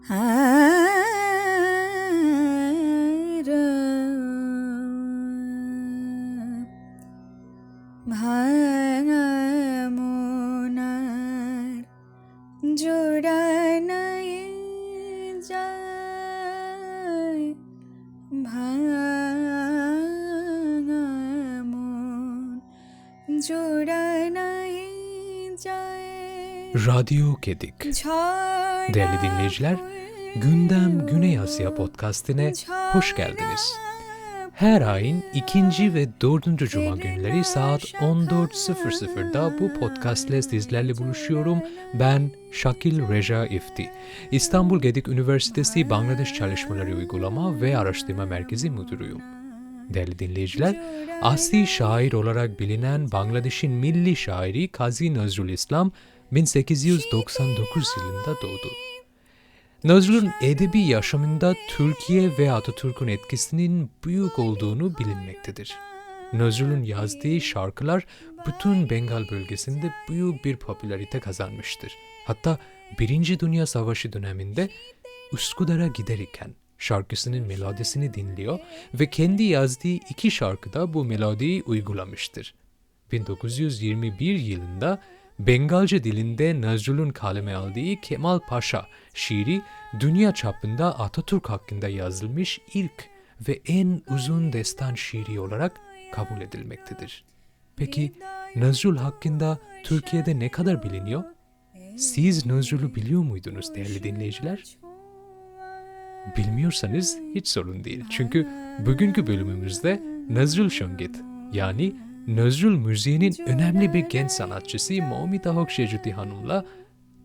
ভাঙামোনার জোড়ানায় যায় ভাঙামোন jodanayi jaye Radyo Kedik. Değerli dinleyiciler, Gündem Güney Asya podcastine hoş geldiniz. Her ayın ikinci ve dördüncü cuma günleri saat 14.00'da bu podcast ile sizlerle buluşuyorum. Ben Shakil Reja Efti. İstanbul Gedik Üniversitesi Bangladeş Çalışmaları Uygulama ve Araştırma Merkezi Müdürüyüm. Değerli dinleyiciler, asli şair olarak bilinen Bangladeş'in milli şairi Kazi Nazrul İslam 1899 yılında doğdu. Nazrul'un edebi yaşamında Türkiye ve Atatürk'ün etkisinin büyük olduğunu bilinmektedir. Nazrul'un yazdığı şarkılar bütün Bengal bölgesinde büyük bir popülarite kazanmıştır. Hatta 1. Dünya Savaşı döneminde Üsküdar'a giderken şarkısının melodisini dinliyor ve kendi yazdığı 2 şarkıda bu melodiyi uygulamıştır. 1921 yılında Bengalce dilinde Nazrul'un kaleme aldığı Kemal Paşa şiiri dünya çapında Atatürk hakkında yazılmış ilk ve en uzun destan şiiri olarak kabul edilmektedir. Peki Nazrul hakkında Türkiye'de ne kadar biliniyor? Siz Nazrul'u biliyor muydunuz değerli dinleyiciler? Bilmiyorsanız hiç sorun değil. Çünkü bugünkü bölümümüzde Nazrul Shenjutee yani Nazrul müziğinin önemli bir genç sanatçısı Moumita Haque Shenjutee Hanım'la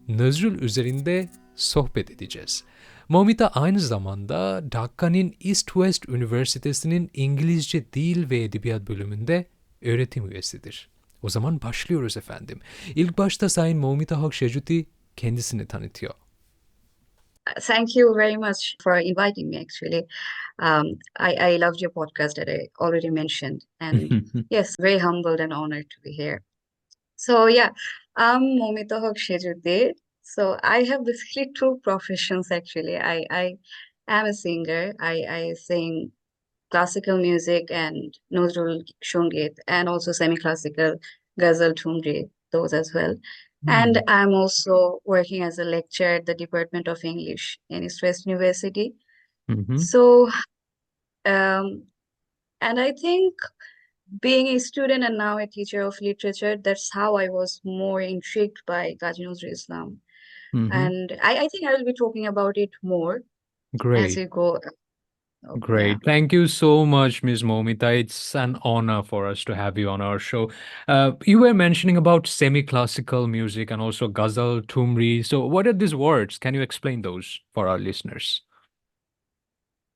Nazrul üzerinde sohbet edeceğiz. Moumita aynı zamanda Dhakka'nın East West Üniversitesi'nin İngilizce Dil ve Edebiyat bölümünde öğretim üyesidir. O zaman başlıyoruz efendim. İlk başta Sayın Moumita Haque Shenjutee kendisini tanıtıyor. Thank you very much for inviting me, actually. I loved your podcast that I already mentioned. And yes, very humbled and honored to be here. So yeah, I'm Moumita Haque Shenjutee. So I have basically 2 professions, actually. I am a singer. I sing classical music and Nazrul Shenjutee and also semi-classical ghazal thumri, those as well. And I'm also working as a lecturer at the Department of English in East West University. So, and I think being a student and now a teacher of literature, that's how I was more intrigued by Kazi Nazrul Islam. And I think I will be talking about it more as we go. Great. Yeah. Thank you so much, Ms. Moumita. It's an honor for us to have you on our show. You were mentioning about semi-classical music and also ghazal, thumri. So what are these words? Can you explain those for our listeners?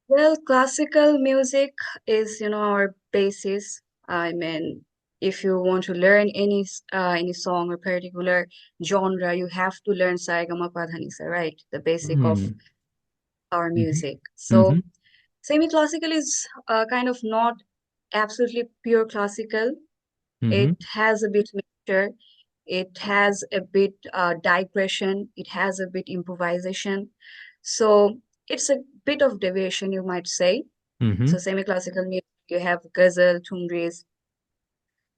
Well, classical music is, our basis. I mean, if you want to learn any song or particular genre, you have to learn sa re ga ma pa dha ni sa, right? The basic of our music. So semi-classical is kind of not absolutely pure classical. It has a bit mixture. It has a bit digression. It has a bit improvisation. So it's a bit of deviation, you might say. So semi-classical music, you have ghazal, thumris,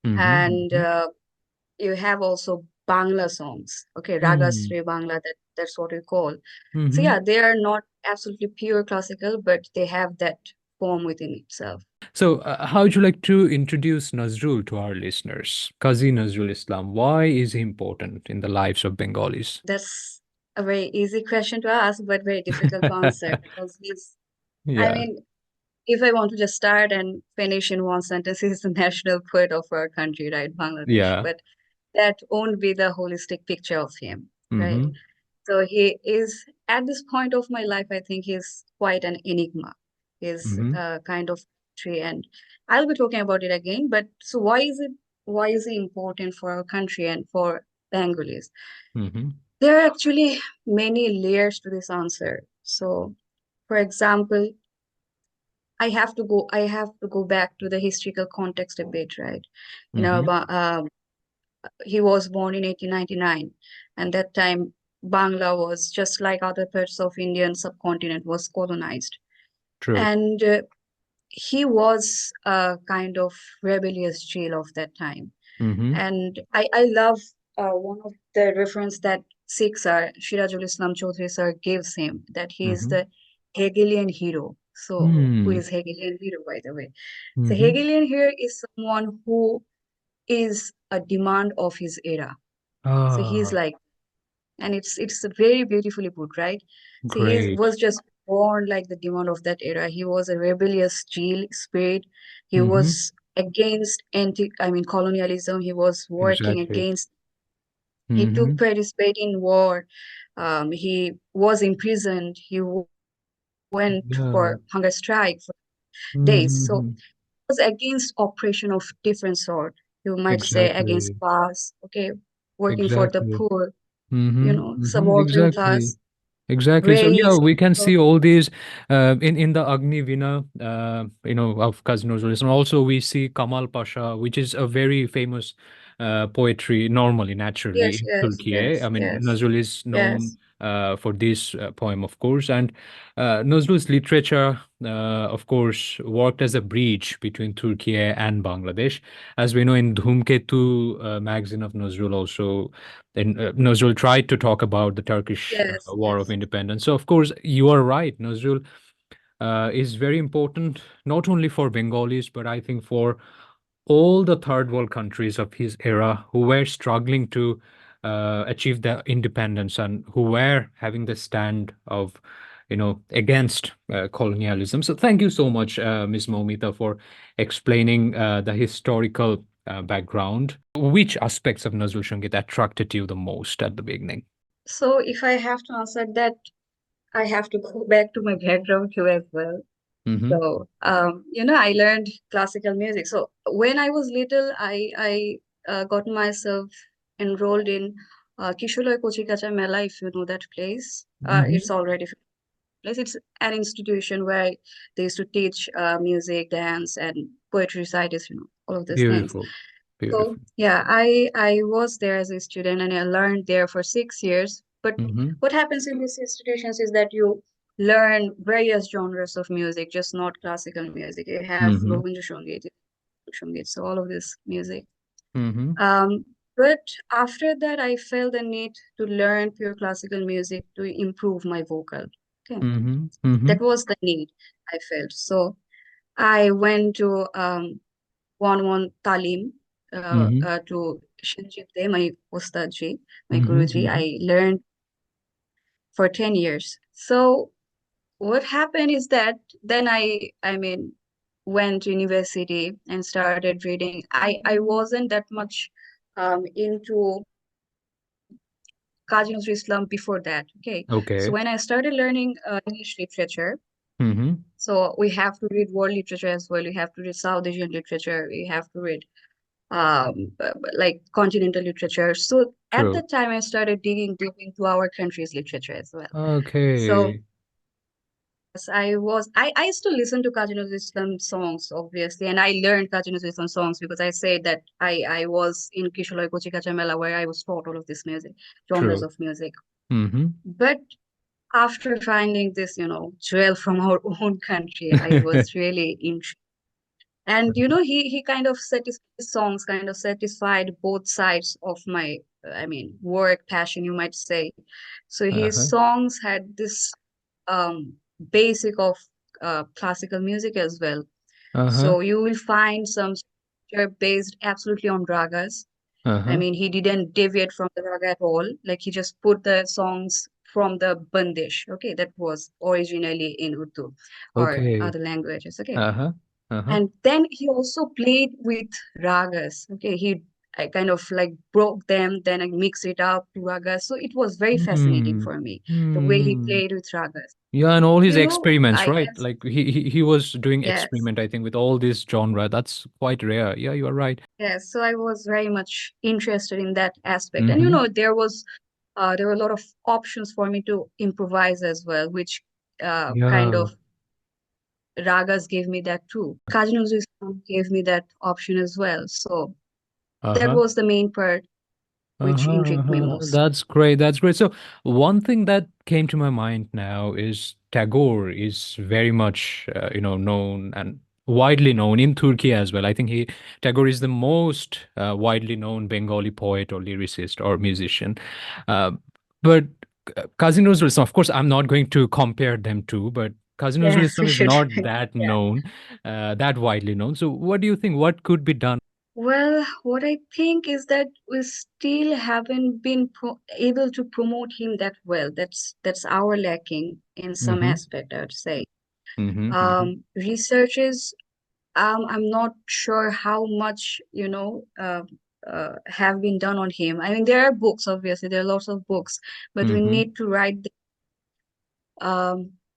and you have also Bangla songs. Okay, Ragasri Bangla, that's what we call. So yeah, they are not absolutely pure classical, but they have that form within itself. So how would you like to introduce Nazrul to our listeners? Kazi Nazrul Islam, why is he important in the lives of Bengalis? That's a very easy question to ask, but very difficult to answer because I mean, if I want to just start and finish in one sentence, he's the national poet of our country, right, Bangladesh. Yeah. But that won't be the holistic picture of him, right? So he is, at this point of my life, I think he's quite an enigma. He's kind of tree, and I'll be talking about it again. But so why is he important for our country and for Bengalis? There are actually many layers to this answer. So, for example, I have to go back to the historical context a bit, right? He was born in 1899, and that time Bangla was just like other parts of Indian subcontinent was colonized. True. And he was a kind of rebellious jail of that time. Mm-hmm. And I love one of the reference that Sikh sir, Shirajul Islam Chaudhry sir gives him, that he is Mm-hmm. the Hegelian hero. So who Mm. is Hegelian hero, by the way? So Mm-hmm. Hegelian hero is someone who is a demand of his era. So he's Ah, like, and it's very beautifully put, right? So he great. was just born like the demand of that era. He was a rebellious Jeel spirit. He Mm-hmm. was against colonialism. He was working Exactly. against. He Mm-hmm. took participate in war. He was imprisoned. He went Yeah. for hunger strike for days. So Mm-hmm. was against oppression of different sort. You might say against Exactly. class, okay, working for the Exactly. poor, Mm-hmm. Mm-hmm. subaltern Exactly. class, Exactly. So yeah, race. we can So see all these in the Agni Veena, of Kazi Nazrul. And also we see Kamal Pasha, which is a very famous poetry normally, naturally yes, in yes, Turkey. I yes, mean, yes, Nazrul is known yes, for this poem, of course, and Nazrul's literature, of course, worked as a bridge between Turkey and Bangladesh. As we know, in Dhumketu magazine of Nazrul also, then Nazrul tried to talk about the Turkish yes, War of yes. Independence. So, of course, you are right. Nazrul is very important not only for Bengalis, but I think for all the third world countries of his era who were struggling to achieve their independence and who were having the stand of, against colonialism. So, thank you so much, Ms. Moumita, for explaining the historical background. Which aspects of Nazrul Sangeet attracted you the most at the beginning? So if I have to answer that, I have to go back to my background too as well. Mm-hmm. So, I learned classical music. So when I was little, I got myself enrolled in Kisholoi Kochikacha Mela, if you know that place. It's Mm-hmm. already place. It's an institution where they used to teach music, dance, and poetry recitals, all of these things. Beautiful. So Beautiful. yeah, I was there as a student and I learned there for 6 years. But Mm-hmm. what happens in these institutions is that you learn various genres of music, just not classical music. You have Mm-hmm. Robindra Sangeet, so all of this music. Mm-hmm. Um, but after that, I felt the need to learn pure classical music to improve my vocal. Okay, Mm-hmm. Mm-hmm. that was the need I felt. So I went to one talim Mm-hmm. to Shenjutee, my ustadji, my guruji. Mm-hmm. I learned for 10 years. So what happened is that then went to university and started reading. I wasn't that much into Kazi Nazrul Islam before that. Okay. So Okay. when I started learning English literature, Mm-hmm. so we have to read world literature as well. We have to read South Asian literature. We have to read like continental literature. So at the True. time, I started digging deep into our country's literature as well. So Okay. yes, I used to listen to Kazi Nazrul Islam songs, obviously, and I learned Kazi Nazrul Islam songs because I said that I was in Kisholoi Kochikacha Mela where I was taught all of this music, genres True. of music. Mm-hmm. But after finding this, jewel from our own country, I was really intrigued. And he kind of songs kind of satisfied both sides of my work passion, you might say. So his Uh-huh. songs had this basic of classical music as well. Uh-huh. So you will find some based absolutely on ragas. Uh-huh. He didn't deviate from the raga at all. Like he just put the songs from the bandish, okay, that was originally in Urdu or Okay. other languages, okay. Uh-huh. Uh-huh. And then he also played with ragas. Okay, I kind of like broke them, then I mixed it up to ragas. So it was very fascinating Hmm. for me, the way he Hmm. played with ragas. Yeah, and all his experiments, I right? can, Like he was doing yes, experiment, I think, with all this genre. That's quite rare. Yeah, you are right. yes. So I was very much interested in that aspect. And Mm-hmm. there were a lot of options for me to improvise as well, which kind Yeah. of ragas gave me that too. Kaji Nazrul Islam gave me that option as well. So that Uh-huh. was the main part. which intrigued me most. That's great. That's great. So one thing that came to my mind now is Tagore is very much, known and widely known in Turkey as well. I think Tagore is the most widely known Bengali poet or lyricist or musician. Uh, but Kazi Nazrul Islam, of course, I'm not going to compare them two, but Kazi Nazrul Yes, we Islam is should. not that Yeah. known, that widely known. So what do you think? What could be done? Well, what I think is that we still haven't been able to promote him that well. That's our lacking in some Mm-hmm. aspect, I would say. Mm-hmm. Mm-hmm. Researches, I'm not sure how much, have been done on him. I mean, there are books, obviously, there are lots of books, but we Mm-hmm. need to write the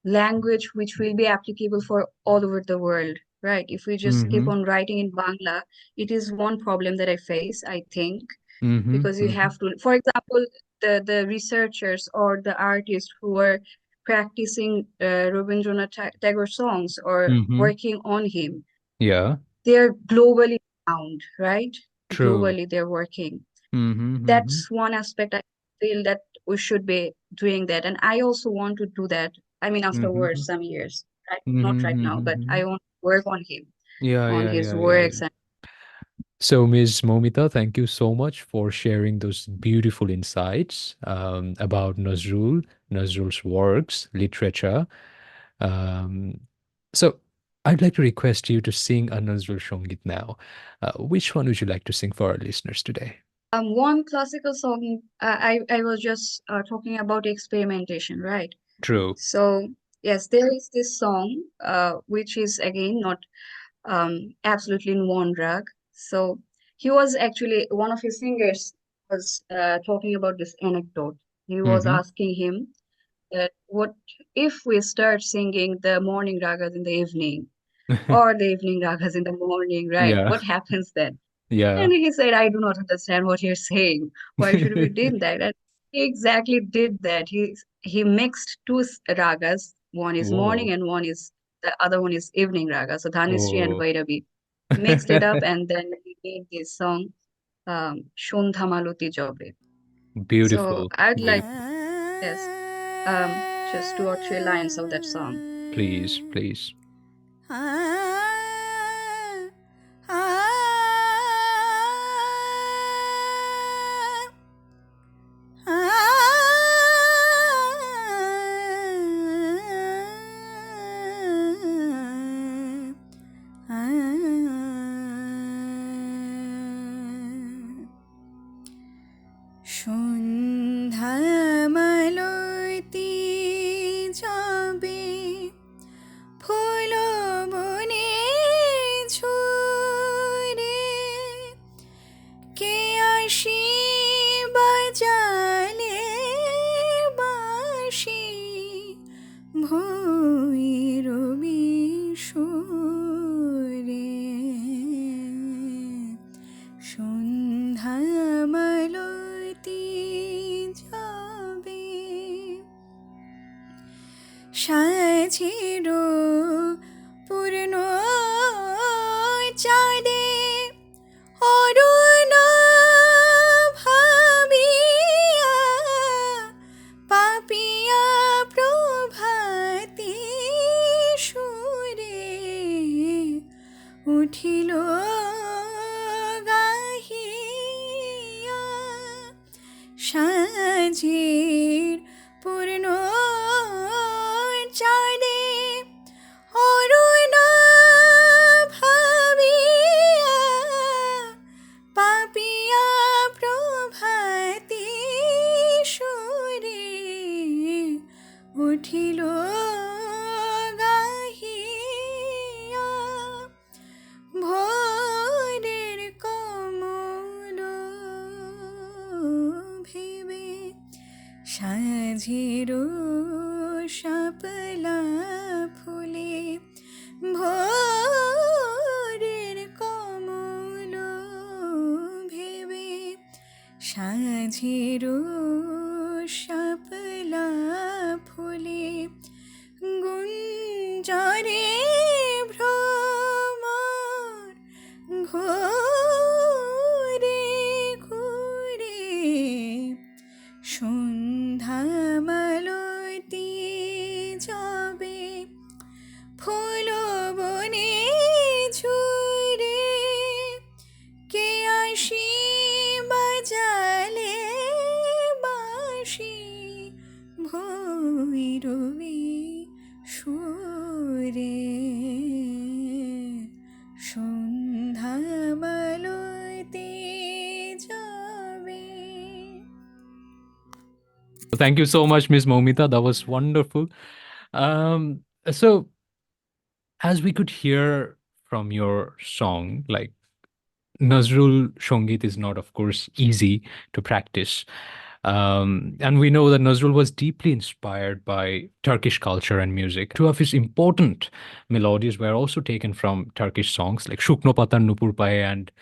language which will be applicable for all over the world, right? If we just keep Mm-hmm. on writing in Bangla, it is one problem that I face, I think, Mm-hmm. because you Mm-hmm. have to, for example, the researchers or the artists who are practicing Rabindranath Tagore songs or Mm-hmm. working on him, Yeah, they're globally renowned, right? true. Globally, they're working. Mm-hmm. Mm-hmm. That's one aspect I feel that we should be doing that. And I also want to do that. I mean, Mm-hmm. afterwards, some years, right? Not right Mm-hmm. now, but Mm-hmm. I want to work on him, Yeah, on yeah, his yeah, yeah, works. yeah. And So, Ms. Moumita, thank you so much for sharing those beautiful insights about Nazrul's works, literature. Um, so, I'd like to request you to sing a Nazrul Shongit now. Which one would you like to sing for our listeners today? one classical song, I was just talking about experimentation, right? True. So, yes, there is this song, which is again not absolutely in one rag. So he was actually one of his singers was talking about this anecdote. He was Mm-hmm. asking him that what if we start singing the morning ragas in the evening or the evening ragas in the morning, right? Yeah, What happens then? yeah. And he said, I do not understand what you're saying. Why should we do that? And he exactly did that. He mixed two ragas. One is morning Whoa. and the other one is evening raga. So Dhanisri and Oh. Bhairavi mixed it up and then he made this song, Sundha Maloti Jobe. So Beautiful, I'd like, beautiful. yes, just 2 or 3 lines of that song. Please, please. সন্ধ্যা মালতী যাবে ফুল বনে ঝরে কে আসি বাজালে বাঁশি ভৈরবী সুরে সন্ধ্যা মালতী যাবে সাজের পূর্ণ চাঁদে অরুণ ভাবিয়া পাপিয়া প্রভাতী সুরে উঠিল গাহিয়া সাজের পূর্ণ চাঁদে অরুণ ভাবিয়া পাপিয়া প্রভাতী সুরে উঠিল গাহিয়া ভোরের কমল ভেবে সাঝের শাপলা ফুলে ভোরের কমল ভেবে সাঝের শাপলা ফুলে গুঞ্জরে ভ্রমর ঘুরে ঘুরে রবি সুরে সন্ধ্যা বালতে যাবে। Thank you so much, Miss Moumita. That was wonderful. So, as we could hear from your song, like Nazrul Shongit is not, of course, easy to practice. And we know that Nazrul was deeply inspired by Turkish culture and music. Two of his important melodies were also taken from Turkish songs like Shukno Patar Nupur Paye and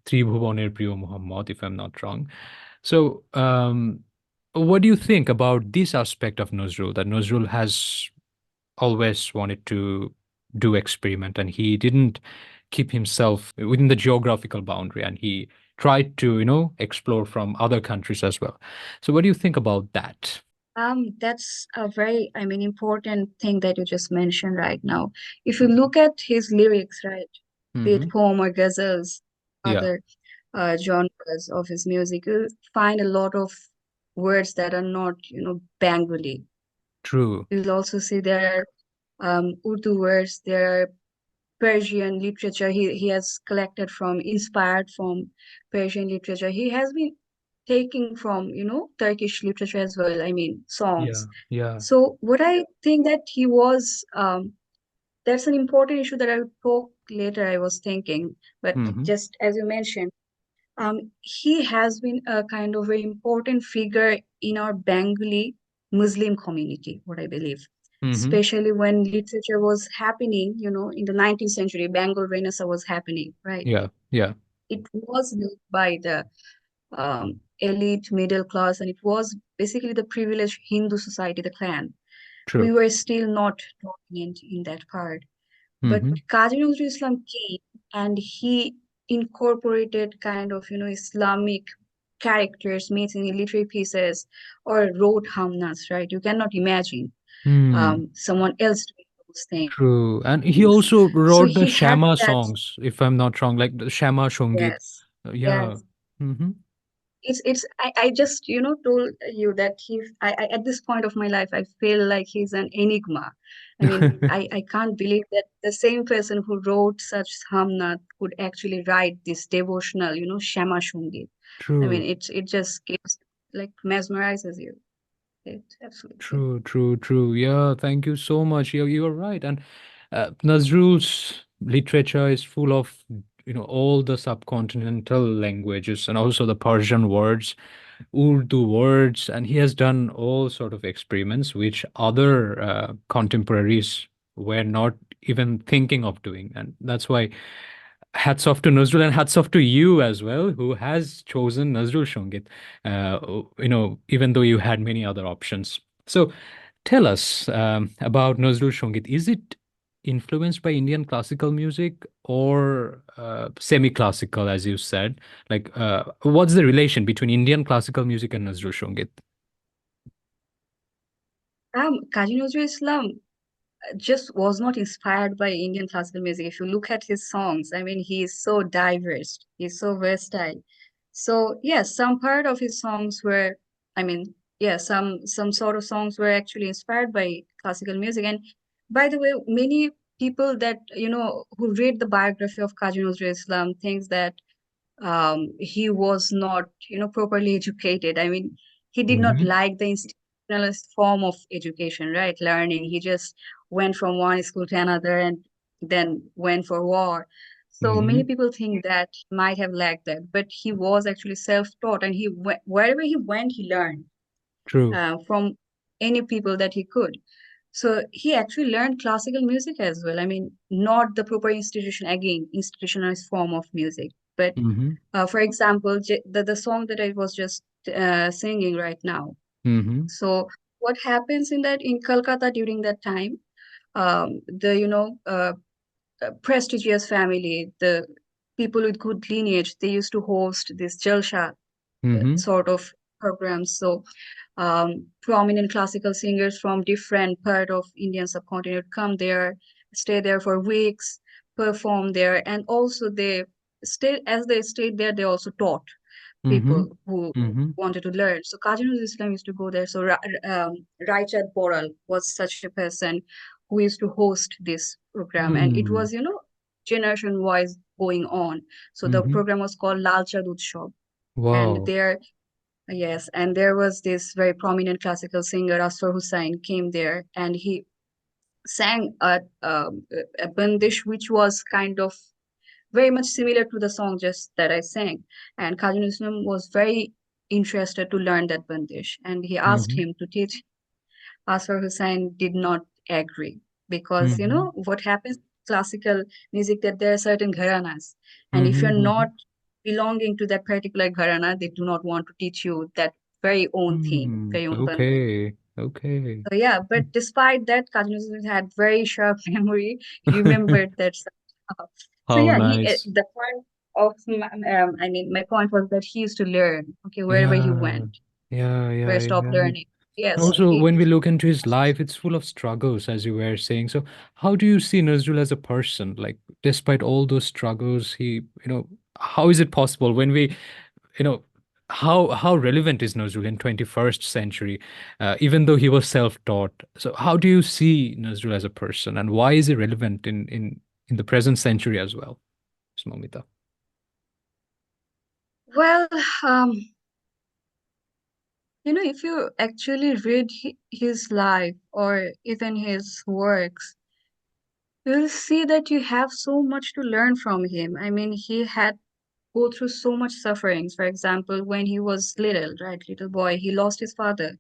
Tribhuvaner Priyo Muhammad, if I'm not wrong. So, what do you think about this aspect of Nazrul, that Nazrul has always wanted to do experiment and he didn't keep himself within the geographical boundary and he tried to, explore from other countries as well. So what do you think about that? That's a very, important thing that you just mentioned right now. If you look at his lyrics, right, be it Mm-hmm. poem or ghazals, Yeah, other genres of his music, you'll find a lot of words that are not, Bengali. true. You'll also see there are Urdu words, there are Persian literature he has collected from, inspired from Persian literature. He has been taking from, Turkish literature as well, songs. Yeah, yeah. So what I think that he was, that's an important issue that I'll talk later, I was thinking. But Mm-hmm. just as you mentioned, he has been a kind of very important figure in our Bengali Muslim community, what I believe. Mm-hmm. Especially when literature was happening, in the 19th century, Bengal Renaissance was happening, right? Yeah, yeah. It was led by the elite middle class, and it was basically the privileged Hindu society, the clan. We True. were still not dominant in that part. But Mm-hmm. Kazi Nazrul Islam came and he incorporated kind of, Islamic characters, myths in literary pieces, or wrote hamnas, right? You cannot imagine Hmm. someone else doing those True. And he things. also So wrote the he had Shama that, songs, if I'm not wrong, like the Shama Shongit. yes, Yeah. yes. Mm-hmm. I just told you that I at this point of my life I feel like he's an enigma. I can't believe that the same person who wrote such hamnat could actually write this devotional, Shama Shungit. True. It just gives, like, mesmerizes you. It absolutely. True, true, true. Yeah, thank you so much. You're right. And Nazrul's literature is full of, all the subcontinental languages and also the Persian words, Urdu words, and he has done all sort of experiments which other contemporaries were not even thinking of doing. And that's why hats off to Nazrul and hats off to you as well, who has chosen Nazrul Shongit, even though you had many other options. So tell us about Nazrul Shongit. Is it influenced by Indian classical music or semi-classical, as you said? Like, what's the relation between Indian classical music and Nazrul Shongit? Kazi Nazrul Islam just was not inspired by Indian classical music. If you look at his songs, he is so diverse, he's so versatile. So yes, some part of his songs were, yeah, some sort of songs were actually inspired by classical music. And by the way, many people that who read the biography of Kazi Nazrul Islam thinks that he was not, properly educated. He did not Mm-hmm. like the institutionalist form of education, right? Learning. He just went from one school to another and then went for war. So Mm-hmm. many people think that he might have lacked that, but he was actually self-taught, and wherever he went, he learned True. from any people that he could. So he actually learned classical music as well. Not the proper again, institutionalized form of music, but Mm-hmm. for example, the song that I was just singing right now. Mm-hmm. So what happens in Kolkata during that time, the prestigious family, the people with good lineage, they used to host this jalsha Mm-hmm. sort of programs. So prominent classical singers from different part of Indian subcontinent come there, stay there for weeks, perform there, and also they stayed there, they also taught. Mm-hmm. people who Mm-hmm. wanted to learn. So Kazi Nazrul Islam used to go there. So Raichad Boral was such a person who used to host this program, and it Mm. was, generation wise going on. So the Mm-hmm. program was called Lal Chad Utsav, and Wow. there, yes, and there was this very prominent classical singer Asfar Hussain came there, and he sang a bandish which was kind of very much similar to the song just that I sang. And Kazi Nazrul Islam was very interested to learn that bandish, and he asked Mm-hmm. him to teach. Asfar Hussain did not agree because Mm-hmm. what happens in classical music, that there are certain gharanas, and if Mm-hmm. you're Mm-hmm. not belonging to that particular gharana, they do not want to teach you that very own theme, Mm. very own bandish. Okay. Okay. So yeah, but despite that, Kazi Nazrul had very sharp memory. He remembered that stuff. So How yeah, nice. the point of I mean, my point was that he used to learn. Okay, wherever he Yeah. went, Yeah, where yeah, stop yeah. learning. Yes, Also, he. when we look into his life, it's full of struggles, as you were saying. So, how do you see Nazrul as a person? Like, despite all those struggles, how is it possible when you know, how relevant is Nazrul in 21st century, even though he was self-taught? So, how do you see Nazrul as a person, and why is he relevant in the present century as well, Moumita? Well, um, if you actually read his life or even his works, you'll see that you have so much to learn from him. I mean, he had go through so much sufferings. For example, when he was little, right, little boy, he lost his father,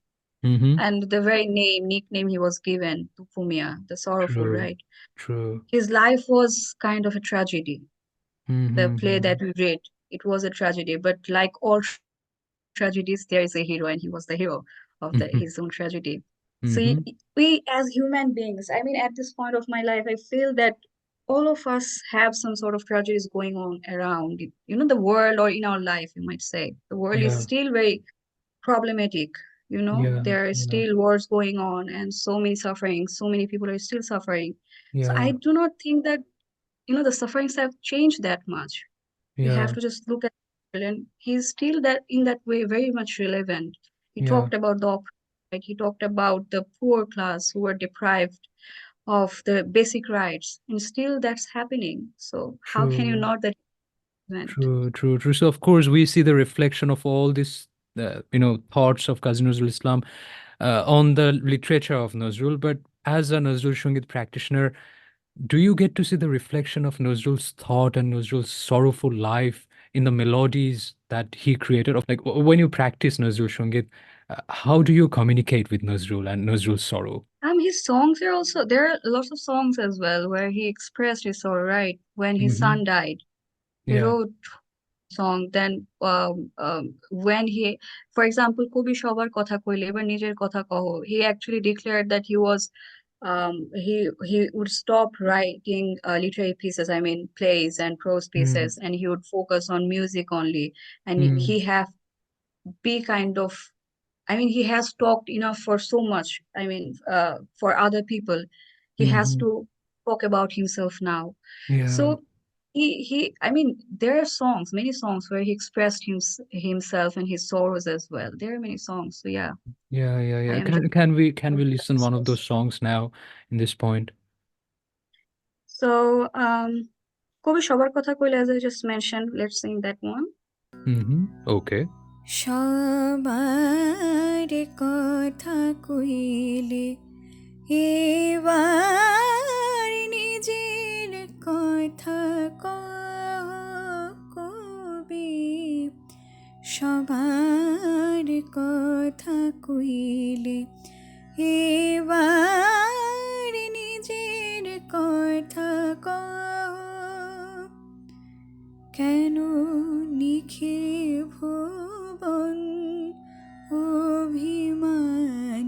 Mm-hmm. and the very nickname he was given to Fumia, the sorrowful, True. right? True. His life was kind of a tragedy. The play Mm-hmm. that we read, it was a tragedy, but like all tragedies, there is a hero, and he was the hero of his own Mm-hmm. tragedy. So Mm-hmm. we as human beings, I mean, at this point of my life, I feel that all of us have some sort of tragedies going on around, the world, or in our life, you might say. The world is Yeah. still very problematic. Yeah. There are Yeah. still wars going on, and so many sufferings, so many people are still suffering. So I Yeah. do not think that, the sufferings have changed that much. We have Yeah. to just look at it, and he's still that in that way very much relevant. He Yeah. talked about the oppression, right? He talked about the poor class who were deprived of the basic rights, and still that's happening. So how can you True. not that relevant? True. True. True. So of course we see the reflection of all these, thoughts of Kazi Nazrul Islam on the literature of Nazrul. But as a Nazrul Shangit practitioner, do you get to see the reflection of Nazrul's thought and Nazrul's sorrowful life in the melodies that he created? Of like when you practice Nazrul Shangit, how do you communicate with Nazrul and Nazrul's sorrow? His songs are also, there are lots of songs as well where he expressed his sorrow, right? When his Mm-hmm. son died, he Yeah. wrote song. Then when he, for example, কবি সবার কথা কইলে এবার নিজের কথা কহ, he actually declared that he would stop writing literary pieces, I mean plays and prose Mm. pieces, and he would focus on music only. And Mm. he have be kind of, I mean, he has talked enough for so much. I mean, for other people, he has Mm-hmm. to talk about himself now. Yeah. So I mean, there are songs, many songs where he expressed himself and his sorrows as well. There are many songs. So yeah, Yeah, yeah, I yeah. am just. Can we listen one of those songs now in this point? So, কবি সবার কথা কইলে, as I just mentioned, let's sing that one. Mm-hmm. Okay. সবার কথা কইলে এবার নিজের কথা কবি, সবার কথা কইলে এবার নিজের কথা কেন নিখিল ভুবন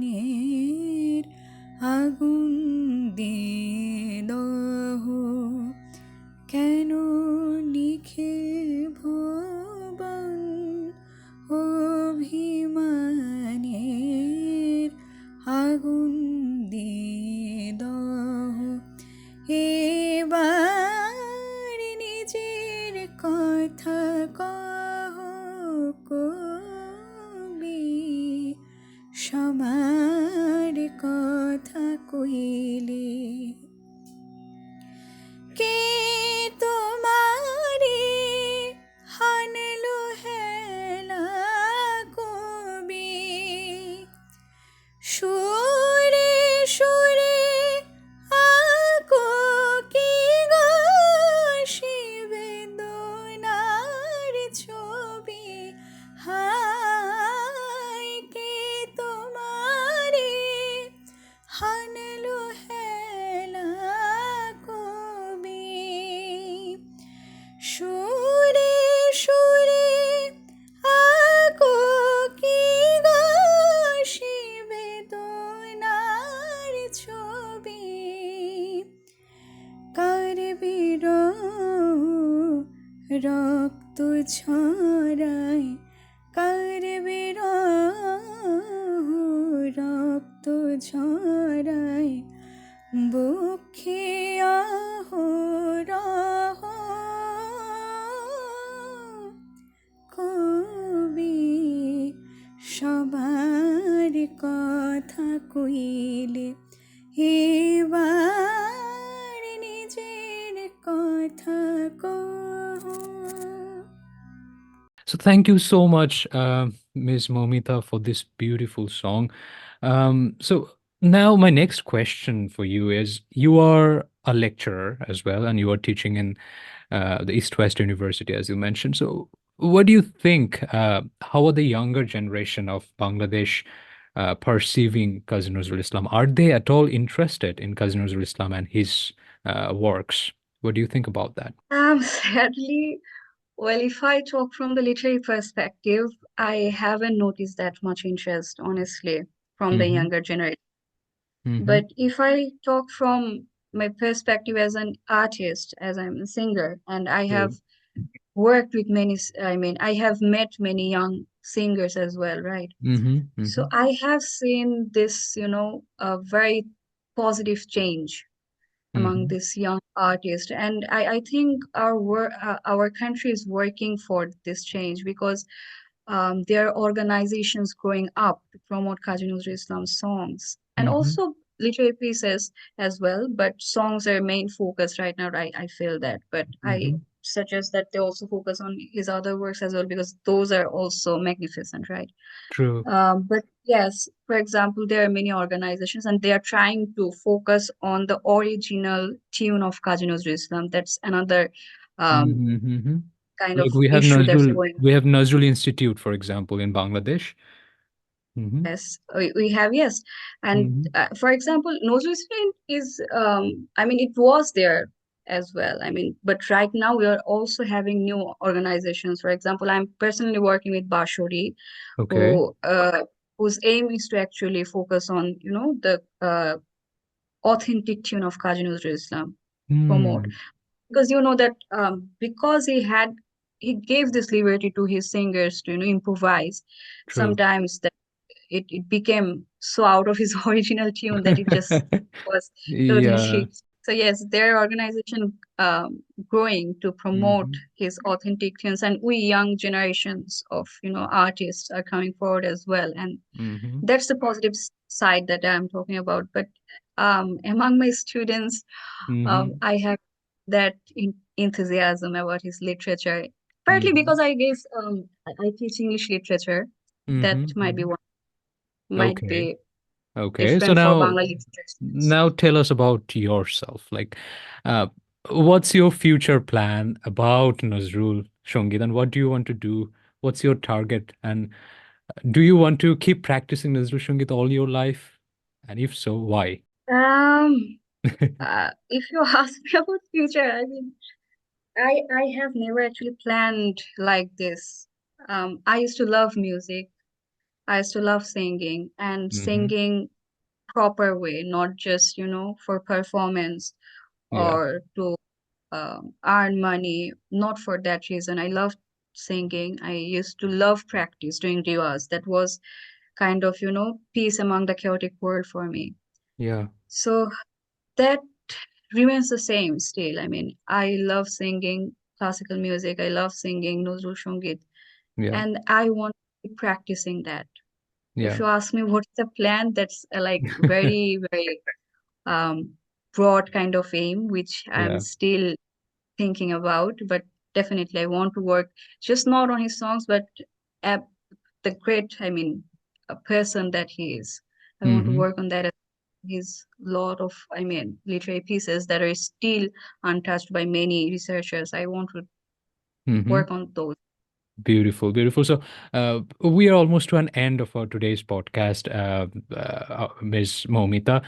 অভিমানের আগুন দিয়ে দহ, কেন নিখিল ভুবন অভিমানের আগুন দিয়ে দহ, এবার নিজের কথা কহ। রক্ত ছড়ায় কার বিরহ, রক্ত ছড়ায় বক্ষে অহরহ। কবি সবার কথা কইলে এবার নিজের কথা কহ। So thank you so much, Ms. Moumita, for this beautiful song. So now my next question for you is, you are a lecturer as well, and you are teaching in the East West University, as you mentioned. So what do you think, how are the younger generation of Bangladesh perceiving Kazi Nazrul Islam? Are they at all interested in Kazi Nazrul Islam and his works? What do you think about that? Sadly, well, if I talk from the literary perspective, I haven't noticed that much interest, honestly, from the Mm-hmm. younger generation. Mm-hmm. But if I talk from my perspective as an artist, as I'm a singer, and I have True. worked with many, I mean, I have met many young singers as well, right? Mm-hmm. Mm-hmm. So I have seen this, a very positive change among Mm-hmm. this young artist, and I think our country is working for this change because there are organizations growing up to promote Kazi Nazrul Islam's songs and Mm-hmm. also literary pieces as well. But songs are main focus right now. I feel that, but I Mm-hmm. suggest that they also focus on his other works as well because those are also magnificent, right? True. But yes, for example, there are many organizations and they are trying to focus on the original tune of Kazi Nazrul Islam. That's another um, Mm-hmm. Mm-hmm. kind of Like we have issue that's Nazrul, going. we have Nazrul Institute, for example, in Bangladesh. Mm-hmm. Yes, we have, yes. And Mm-hmm. for example, Nazrul Islam is, I mean, it was there as well. I mean, but right now we are also having new organizations. For example, I'm personally working with Bashori, Okay. who whose aim is to actually focus on, the authentic tune of Kazi Nazrul Islam, promote. Hmm. Because you know that because he gave this liberty to his singers to, improvise, True. sometimes it became so out of his original tune that it just was Yeah. totally. So yes, there are organization growing to promote Mm-hmm. his authentic tunes, and we young generations of artists are coming forward as well, and Mm-hmm. that's the positive side that I'm talking about. But among my students, Mm-hmm. I have that enthusiasm about his literature, partly Mm-hmm. because I guess I teach English literature. That Mm-hmm. might be Mm-hmm. one, might Okay. be Okay. So different for now, Bangla literature students. now tell us about yourself. Like, uh, what's your future plan about Nazrul Shongit, and what do you want to do? What's your target? And do you want to keep practicing Nazrul Shongit all your life? And if so, why? Um, if you ask me about future, I mean, I have never actually planned like this. I used to love music. I used to love singing and Mm-hmm. singing proper way, not just, for performance Yeah. or to earn money. Not for that reason. I loved singing. I used to love practice doing rivas. That was kind of, peace among the chaotic world for me. Yeah. So that remains the same still. I mean, I love singing classical music. I love singing Nazrul Shongit, Yeah. and I want to keep practicing that. If Yeah. you ask me what's the plan, that's like very, very um, broad kind of aim, which I'm Yeah. still thinking about. But definitely, I want to work just not on his songs, but at the great, I mean, a person that he is. I want to Mm-hmm. work on that. His lot of, I mean, literary pieces that are still untouched by many researchers. I want to Mm-hmm. work on those. Beautiful, beautiful. So, we are almost to an end of our today's podcast, Ms. Moumita.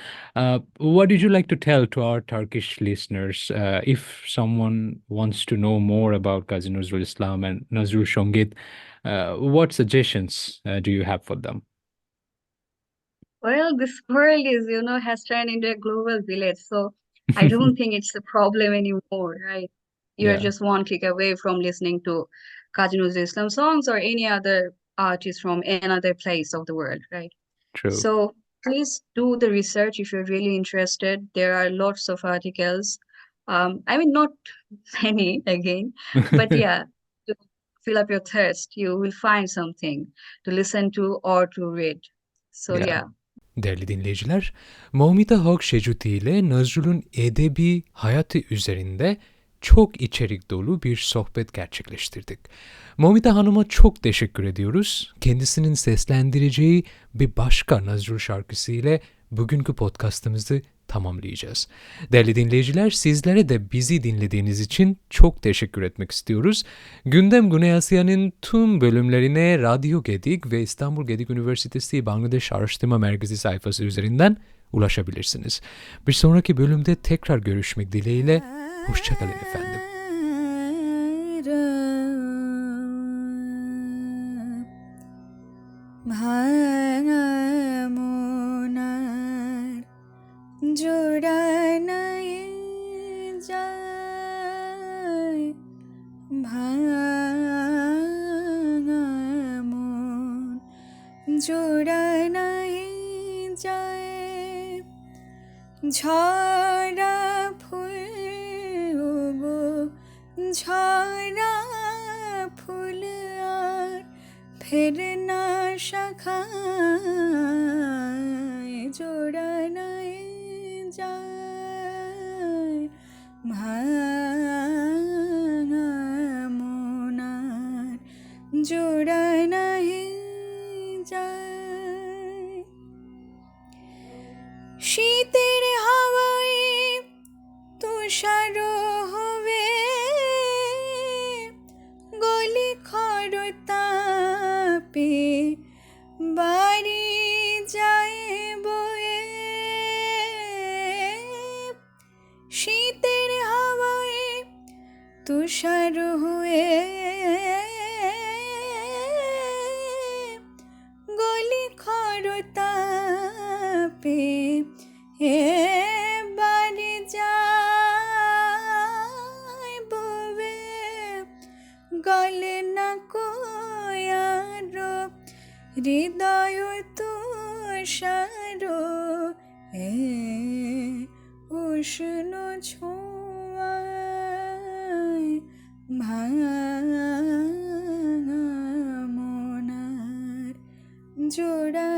What did you like to tell to our Turkish listeners? If someone wants to know more about Kazi Nazrul Islam and Nazrul Shongit, what suggestions do you have for them? Well, this world is, has turned into a global village, so I don't think it's a problem anymore, right? You're Yeah, just one click away from listening to Kazi Nazrul Islam songs or any other artist from another place of the world, right? true. So please do the research if you're really interested. There are lots of articles. I mean, not many again, but yeah, to fill up your thirst, you will find something to listen to or to read. So Yeah. yeah. Değerli dinleyiciler, Moumita Haque Shenjutee ile Nazrul'un edebi hayatı üzerinde çok içerik dolu bir sohbet gerçekleştirdik. Moumita Hanım'a çok teşekkür ediyoruz. Kendisinin seslendireceği bir başka Nazrul şarkısı ile bugünkü podcastımızı tamamlayacağız. Değerli dinleyiciler, sizlere de bizi dinlediğiniz için çok teşekkür etmek istiyoruz. Gündem Güney Asya'nın tüm bölümlerine Radyo Gedik ve İstanbul Gedik Üniversitesi Bangladeş Araştırma Merkezi sayfası üzerinden ulaşabilirsiniz. Bir sonraki bölümde tekrar görüşmek dileğiyle, hoşçakalın efendim. ঝরা ফুল গো ঝরা ফুল আর ফের না শাখায় জোড়ানায় যায় ভাঙা মন আর জোড়ানায় যায় শীতের হাওয়ায় তুষার হবে গলি খরতাপে বাড়ি যায় বয়ে শীতের হাওয়ায় তুষার হয়ে গলি খরতাপে বাড়ি যায় ববে গলে না কয়ার হৃদয় তুষার উষ্ণ ছোঁয়ায় ভাঙা মন আর জোড়া